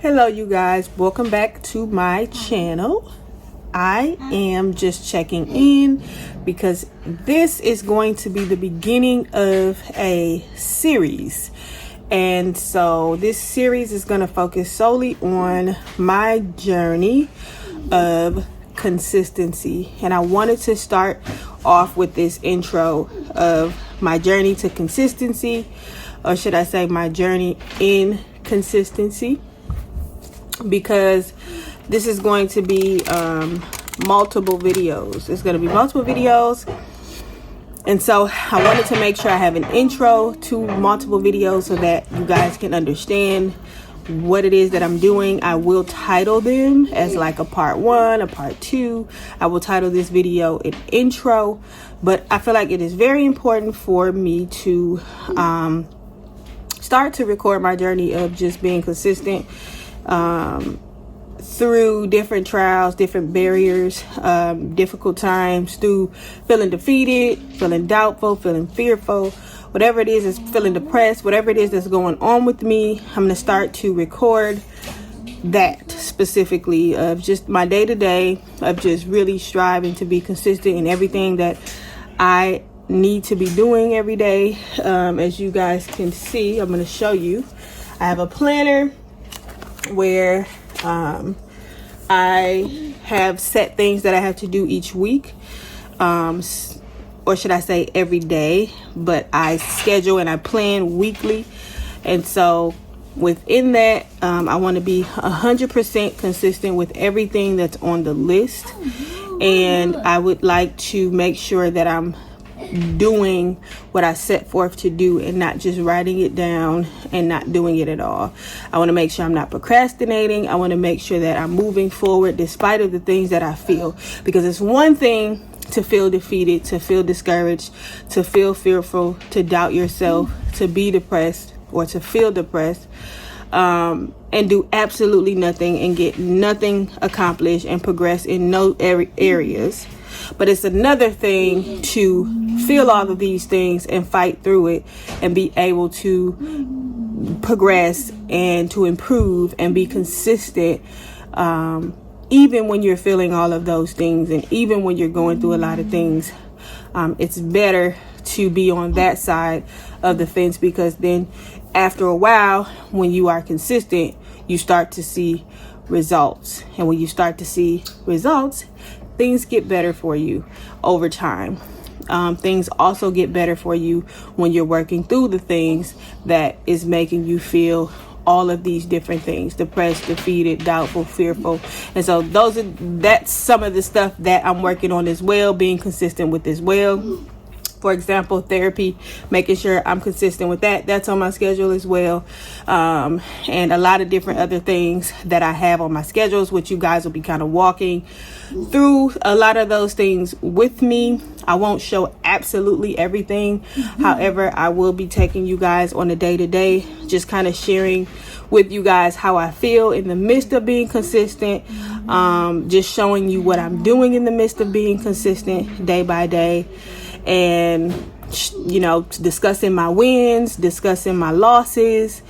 Hello you guys, welcome back to my channel. I am just checking in because this is going to be the beginning of a series, and so this series is going to focus solely on my journey of consistency. And I wanted to start off with this intro of my journey to consistency, or should I say my journey in consistency, because this is going to be multiple videos. It's going to be multiple videos, and so I wanted to make sure I have an intro to multiple videos so that you guys can understand what it is that I'm doing. I will title them as like a part 1, a part 2. I will title this video an intro, but I feel like it is very important for me to start to record my journey of just being consistent through different trials, different barriers, difficult times, through feeling defeated, feeling doubtful, feeling fearful, whatever it is feeling depressed, whatever it is that's going on with me. I'm going to start to record that specifically of just my day-to-day, of just really striving to be consistent in everything that I need to be doing every day. As you guys can see, I'm going to show you. I have a planner where I have set things that I have to do each week, or should I say every day, but I schedule and I plan weekly. And so within that, I want to be 100% consistent with everything that's on the list, and I would like to make sure that I'm doing what I set forth to do and not just writing it down and not doing it at all. I want to make sure I'm not procrastinating. I want to make sure that I'm moving forward despite of the things that I feel, because it's one thing to feel defeated, to feel discouraged, to feel fearful, to doubt yourself, to be depressed or to feel depressed, and do absolutely nothing and get nothing accomplished and progress in no areas. But it's another thing to feel all of these things and fight through it and be able to progress and to improve and be consistent, even when you're feeling all of those things and even when you're going through a lot of things. It's better to be on that side of the fence, because then after a while, when you are consistent, you start to see results. And when you start to see results, things get better for you over time. Things also get better for you when you're working through the things that is making you feel all of these different things: depressed, defeated, doubtful, fearful. And so that's some of the stuff that I'm working on as well, being consistent with as well. For example, therapy, making sure I'm consistent with that. That's on my schedule as well. And a lot of different other things that I have on my schedules, which you guys will be kind of walking through a lot of those things with me. I won't show absolutely everything. However, I will be taking you guys on a day-to-day, just kind of sharing with you guys how I feel in the midst of being consistent, just showing you what I'm doing in the midst of being consistent day by day. And, you know, discussing my wins, discussing my losses,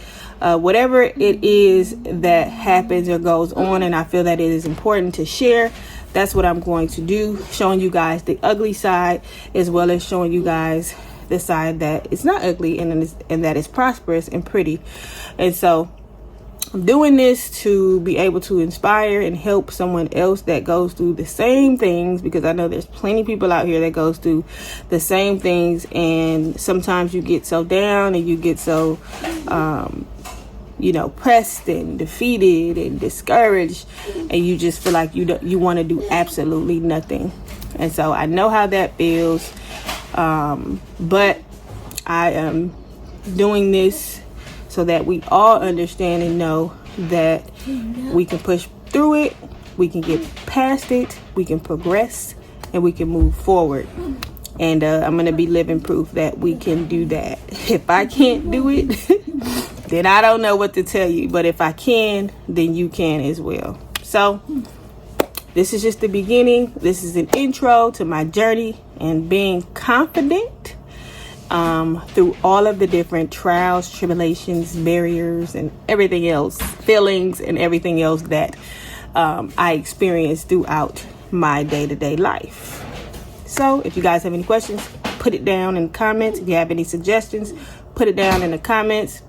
whatever it is that happens or goes on. And I feel that it is important to share. That's what I'm going to do, showing you guys the ugly side as well as showing you guys the side that it's not ugly and that it's prosperous and pretty. And so I'm doing this to be able to inspire and help someone else that goes through the same things, because I know there's plenty of people out here that goes through the same things, and sometimes you get so down and you get so pressed and defeated and discouraged, and you just feel like you want to do absolutely nothing. And so I know how that feels, but I am doing this so that we all understand and know that we can push through it, we can get past it, we can progress, and we can move forward. And I'm going to be living proof that we can do that. If I can't do it, then I don't know what to tell you. But if I can, then you can as well. So this is just the beginning. This is an intro to my journey and being confident through all of the different trials, tribulations, barriers, and everything else, feelings, and everything else that I experienced throughout my day-to-day life. So if you guys have any questions, put it down in the comments. If you have any suggestions, put it down in the comments.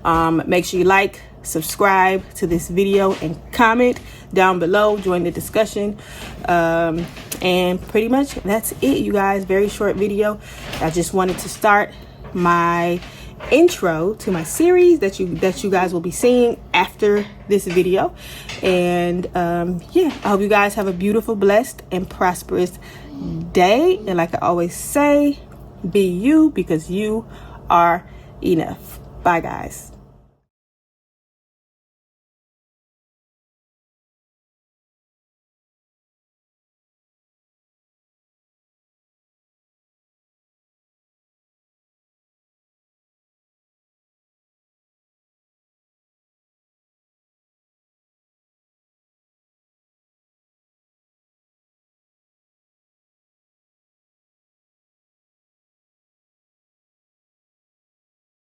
Make sure you like, subscribe to this video, and comment down below. Join the discussion. And pretty much that's it, you guys. Very short video. I just wanted to start my intro to my series that you guys will be seeing after this video. And yeah, I hope you guys have a beautiful, blessed, and prosperous day. And like I always say, be you, because you are enough. Bye, guys.